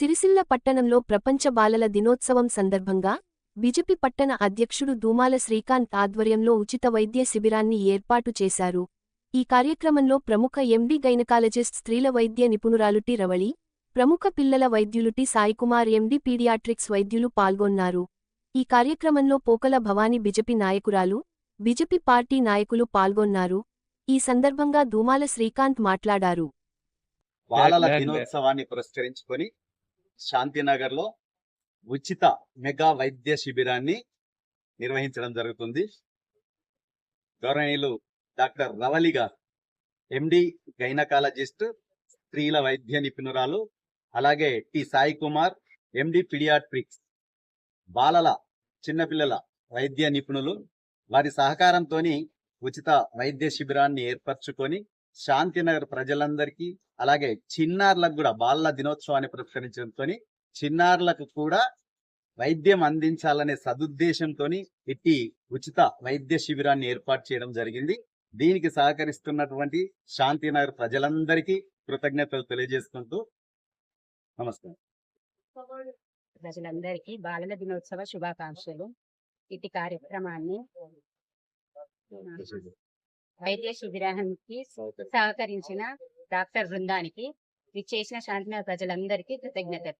సిరిసిల్ల పట్టణంలో ప్రపంచ బాలల దినోత్సవం సందర్భంగా బీజేపీ పట్టణ అధ్యక్షుడు దూమాల శ్రీకాంత్ ఆధ్వర్యంలో ఉచిత వైద్య శిబిరాన్ని ఏర్పాటు చేశారు. ఈ కార్యక్రమంలో ప్రముఖ ఎండి గైనకాలజిస్ట్ స్త్రీల వైద్య నిపుణురాలు టి రవళి, ప్రముఖ పిల్లల వైద్యులు టి సాయికుమార్ ఎండి పీడియాట్రిక్స్ వైద్యులు పాల్గొన్నారు. ఈ కార్యక్రమంలో పోకల భవానీ బీజేపీ నాయకురాలు, బీజేపీ పార్టీ నాయకులు పాల్గొన్నారు. ఈ సందర్భంగా దూమాల శ్రీకాంత్ మాట్లాడారు. బాలల దినోత్సవాన్ని పురస్కరించుకొని శాంతినగర్లో ఉచిత మెగా వైద్య శిబిరాన్ని నిర్వహించడం జరుగుతుంది. గౌరవనీయులు డాక్టర్ రవళి గారు, ఎండి గైనకాలజిస్ట్ స్త్రీల వైద్య నిపుణురాలు, అలాగే T Sai Kumar MD paediatrics బాలల చిన్నపిల్లల వైద్య నిపుణులు, వారి సహకారంతో ఉచిత వైద్య శిబిరాన్ని ఏర్పరచుకొని శాంతినగర్ ప్రజలందరికీ, అలాగే చిన్నారులకు కూడా బాలల దినోత్సవాన్ని పురస్కరించడంతో చిన్నారులకు కూడా వైద్యం అందించాలనే సదుద్దేశంతో ఇట్టి ఉచిత వైద్య శిబిరాన్ని ఏర్పాటు చేయడం జరిగింది. దీనికి సహకరిస్తున్నటువంటి శాంతినగర్ ప్రజలందరికీ కృతజ్ఞతలు తెలియజేసుకుంటూ నమస్కారం. ప్రజలందరికీ బాలల దినోత్సవ శుభాకాంక్షలు. ఇటు కార్యక్రమాన్ని వైద్య శిబిరానికి సహకరించిన డాక్టర్ బృందానికి, విచ్చేసిన శాంతినగర్ ప్రజలందరికీ కృతజ్ఞతలు.